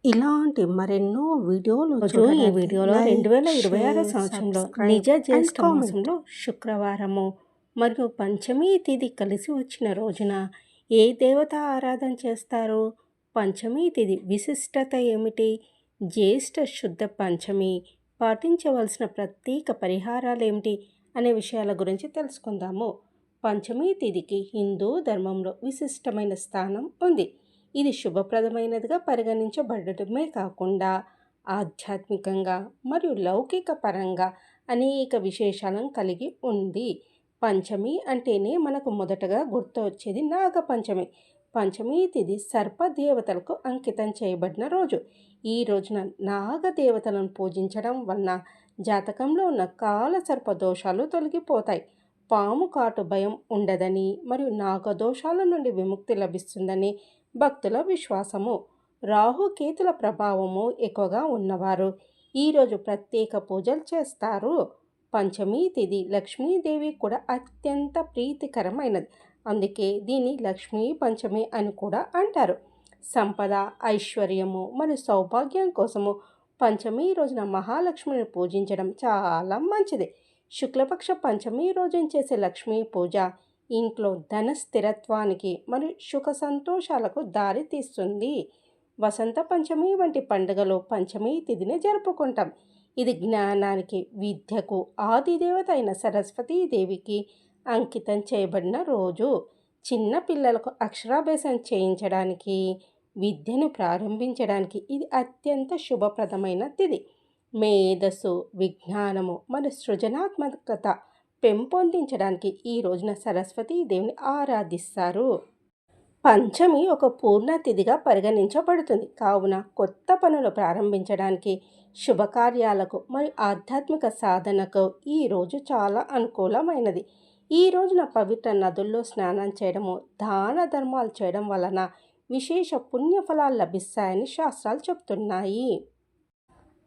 ఇలాంటి మరెన్నో వీడియోలు ఈ వీడియోలో 2026 సంవత్సరంలో నిజ జ్యేష్ఠ మాసంలో శుక్రవారము మరియు పంచమి తిథి కలిసి వచ్చిన రోజున ఏ దేవత ఆరాధన చేస్తారు? పంచమి తిథి విశిష్టత ఏమిటి? జ్యేష్ఠ శుద్ధ పంచమి పాటించవలసిన ప్రత్యేక పరిహారాలు ఏమిటి అనే విషయాల గురించి తెలుసుకుందాము. పంచమి తిథికి హిందూ ధర్మంలో విశిష్టమైన స్థానం ఉంది. ఇది శుభప్రదమైనదిగా పరిగణించబడటమే కాకుండా ఆధ్యాత్మికంగా మరియు లౌకిక పరంగా అనేక విశేషాలను కలిగి ఉంది. పంచమి అంటేనే మనకు మొదటగా గుర్తు వచ్చేది నాగపంచమి. పంచమి తిథి సర్పదేవతలకు అంకితం చేయబడిన రోజు. ఈ రోజున నాగదేవతలను పూజించడం వలన జాతకంలో ఉన్న కాల సర్ప దోషాలు తొలగిపోతాయి. పాము కాటు భయం ఉండదని మరియు నాగదోషాల నుండి విముక్తి లభిస్తుందని భక్తుల విశ్వాసము. రాహుకేతుల ప్రభావము ఎక్కువగా ఉన్నవారు ఈరోజు ప్రత్యేక పూజలు చేస్తారు. పంచమి తిథి లక్ష్మీదేవి కూడా అత్యంత ప్రీతికరమైనది. అందుకే దీన్ని లక్ష్మీ పంచమి అని కూడా అంటారు. సంపద, ఐశ్వర్యము మరియు సౌభాగ్యం కోసము పంచమి రోజున మహాలక్ష్మిని పూజించడం చాలా మంచిది. శుక్లపక్ష పంచమి రోజున చేసే లక్ష్మీ పూజ ఇంట్లో ధన స్థిరత్వానికి మరియు సుఖ సంతోషాలకు దారి తీస్తుంది. వసంత పంచమి వంటి పండుగలో పంచమి తిథిని జరుపుకుంటాం. ఇది జ్ఞానానికి, విద్యకు ఆదిదేవత అయిన సరస్వతీదేవికి అంకితం చేయబడిన రోజు. చిన్న పిల్లలకు అక్షరాభ్యాసం చేయించడానికి, విద్యను ప్రారంభించడానికి ఇది అత్యంత శుభప్రదమైన తిథి. మేధస్సు, విజ్ఞానము మరియు సృజనాత్మకత పెంపొందించడానికి ఈ రోజున సరస్వతీదేవిని ఆరాధిస్తారు. పంచమి ఒక పూర్ణ తిథిగా పరిగణించబడుతుంది. కావున కొత్త పనులు ప్రారంభించడానికి, శుభకార్యాలకు మరియు ఆధ్యాత్మిక సాధనకు ఈ రోజు చాలా అనుకూలమైనది. ఈ రోజున పవిత్ర నదుల్లో స్నానం చేయడము, దాన ధర్మాలు చేయడం వలన విశేష పుణ్యఫలాలు లభిస్తాయని శాస్త్రాలు చెబుతున్నాయి.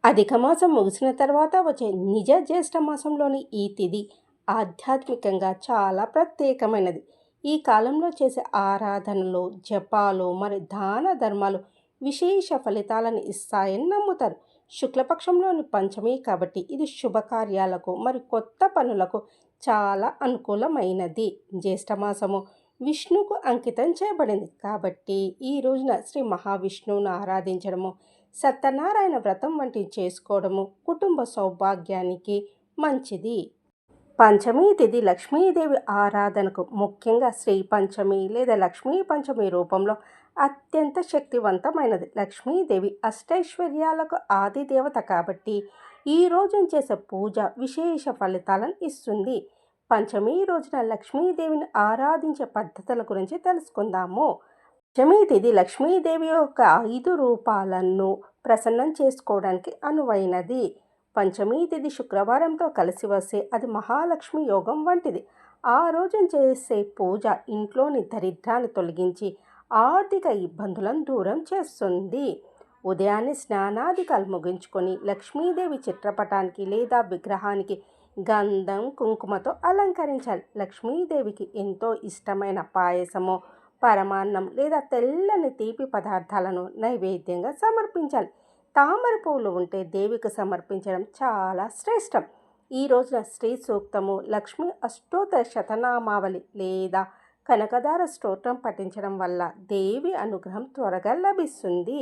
అధిక మాసం ముగిసిన తర్వాత వచ్చే నిజ జ్యేష్ఠ మాసంలోని ఈ తిథి ఆధ్యాత్మికంగా చాలా ప్రత్యేకమైనది. ఈ కాలంలో చేసే ఆరాధనలు, జపాలు మరియు దాన ధర్మాలు విశేష ఫలితాలను ఇస్తాయని నమ్ముతారు. శుక్లపక్షంలోని పంచమి కాబట్టి ఇది శుభకార్యాలకు మరియు కొత్త పనులకు చాలా అనుకూలమైనది. జ్యేష్ఠమాసము విష్ణుకు అంకితం చేయబడింది కాబట్టి ఈ రోజున శ్రీ మహావిష్ణువును ఆరాధించడము, సత్యనారాయణ వ్రతం వంటివి చేసుకోవడము కుటుంబ సౌభాగ్యానికి మంచిది. పంచమి తిథి లక్ష్మీదేవి ఆరాధనకు, ముఖ్యంగా శ్రీ పంచమి లేదా లక్ష్మీ పంచమి రూపంలో అత్యంత శక్తివంతమైనది. లక్ష్మీదేవి అష్టైశ్వర్యాలకు ఆది దేవత కాబట్టి ఈ రోజున చేసే పూజ విశేష ఫలితాలను ఇస్తుంది. పంచమి రోజున లక్ష్మీదేవిని ఆరాధించే పద్ధతుల గురించి తెలుసుకుందాము. పంచమి తిథి లక్ష్మీదేవి యొక్క 5 రూపాలను ప్రసన్నం చేసుకోవడానికి అనువైనది. పంచమి తిథి శుక్రవారంతో కలిసి వస్తే అది మహాలక్ష్మి యోగం వంటిది. ఆ రోజున చేసే పూజ ఇంట్లోని దరిద్రాన్ని తొలగించి ఆర్థిక ఇబ్బందులను దూరం చేస్తుంది. ఉదయాన్నే స్నానాదికాలు ముగించుకొని లక్ష్మీదేవి చిత్రపటానికి లేదా విగ్రహానికి గంధం, కుంకుమతో అలంకరించాలి. లక్ష్మీదేవికి ఎంతో ఇష్టమైన పాయసము, పరమాన్నం లేదా తెల్లని తీపి పదార్థాలను నైవేద్యంగా సమర్పించాలి. తామర పువ్వులు ఉంటే దేవికి సమర్పించడం చాలా శ్రేష్టం. ఈ రోజున శ్రీ సూక్తము, లక్ష్మీ అష్టోత్తర శతనామావళి లేదా కనకదార స్తోత్రం పఠించడం వల్ల దేవి అనుగ్రహం త్వరగా లభిస్తుంది.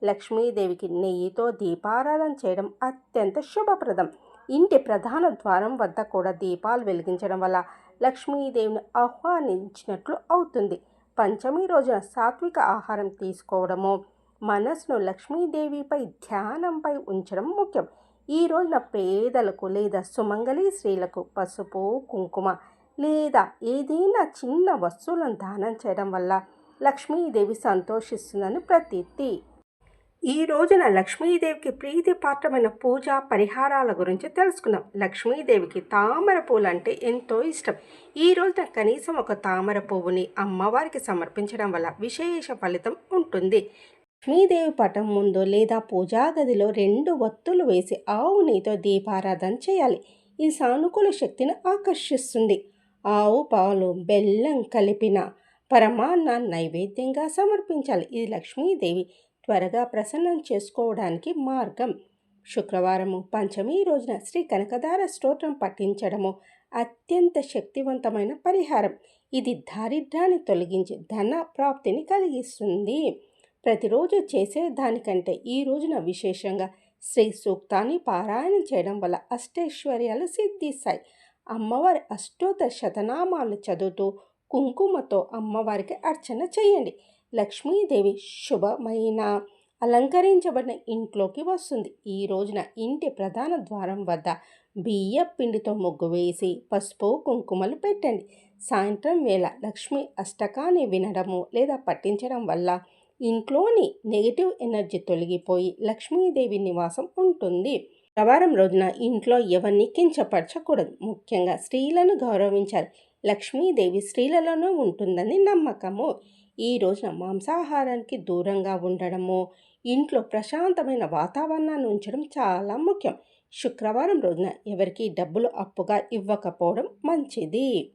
లక్ష్మీదేవికి నెయ్యితో దీపారాధన చేయడం అత్యంత శుభప్రదం. ఇంటి ప్రధాన ద్వారం వద్ద కూడా దీపాలు వెలిగించడం వల్ల లక్ష్మీదేవిని ఆహ్వానించినట్లు అవుతుంది. పంచమి రోజున సాత్విక ఆహారం తీసుకోవడము, మనసును లక్ష్మీదేవిపై ధ్యానంపై ఉంచడం ముఖ్యం. ఈ రోజున పేదలకు లేదా సుమంగళి స్త్రీలకు పసుపు, కుంకుమ లేదా ఏదైనా చిన్న వస్తువులను దానం చేయడం వల్ల లక్ష్మీదేవి సంతోషిస్తుందని ప్రతీతి. ఈ రోజున లక్ష్మీదేవికి ప్రీతిపాత్రమైన పూజా పరిహారాల గురించి తెలుసుకుందాం. లక్ష్మీదేవికి తామర పువ్వులు అంటే ఎంతో ఇష్టం. ఈ రోజున కనీసం ఒక తామర పువ్వుని అమ్మవారికి సమర్పించడం వల్ల విశేష ఫలితం ఉంటుంది. లక్ష్మీదేవి పటం ముందు లేదా పూజా గదిలో 2 వత్తులు వేసి ఆవు నెయ్యితో దీపారాధన చేయాలి. ఇది సానుకూల శక్తిని ఆకర్షిస్తుంది. ఆవు పాలు, బెల్లం కలిపిన పరమాన్నాన్ని నైవేద్యంగా సమర్పించాలి. ఇది లక్ష్మీదేవి త్వరగా ప్రసన్నం చేసుకోవడానికి మార్గం. శుక్రవారము పంచమి రోజున శ్రీ కనకదార స్తోత్రం పఠించడము అత్యంత శక్తివంతమైన పరిహారం. ఇది దారిద్ర్యాన్ని తొలగించి ధన ప్రాప్తిని కలిగిస్తుంది. ప్రతిరోజు చేసే దానికంటే ఈ రోజున విశేషంగా శ్రీ సూక్తాన్ని పారాయణం చేయడం వల్ల అష్టైశ్వర్యాలు సిద్ధిస్తాయి. అమ్మవారి అష్టోత్తర శతనామాలు చదువుతూ కుంకుమతో అమ్మవారికి అర్చన చేయండి. లక్ష్మీదేవి శుభమైన అలంకరించబడిన ఇంట్లోకి వస్తుంది. ఈ రోజున ఇంటి ప్రధాన ద్వారం వద్ద బియ్య పిండితో ముగ్గు వేసి పసుపు కుంకుమలు పెట్టండి. సాయంత్రం వేళ లక్ష్మీ అష్టకాన్ని వినడము లేదా పఠించడం వల్ల ఇంట్లోని నెగిటివ్ ఎనర్జీ తొలగిపోయి లక్ష్మీదేవి నివాసం ఉంటుంది. శుక్రవారం రోజున ఇంట్లో ఎవరిని కించపరచకూడదు. ముఖ్యంగా స్త్రీలను గౌరవించాలి. లక్ష్మీదేవి స్త్రీలలోనూ ఉంటుందని నమ్మకము. ఈ రోజున మాంసాహారానికి దూరంగా ఉండడము, ఇంట్లో ప్రశాంతమైన వాతావరణాన్ని ఉంచడం చాలా ముఖ్యం. శుక్రవారం రోజున ఎవరికి డబ్బులు అప్పుగా ఇవ్వకపోవడం మంచిది.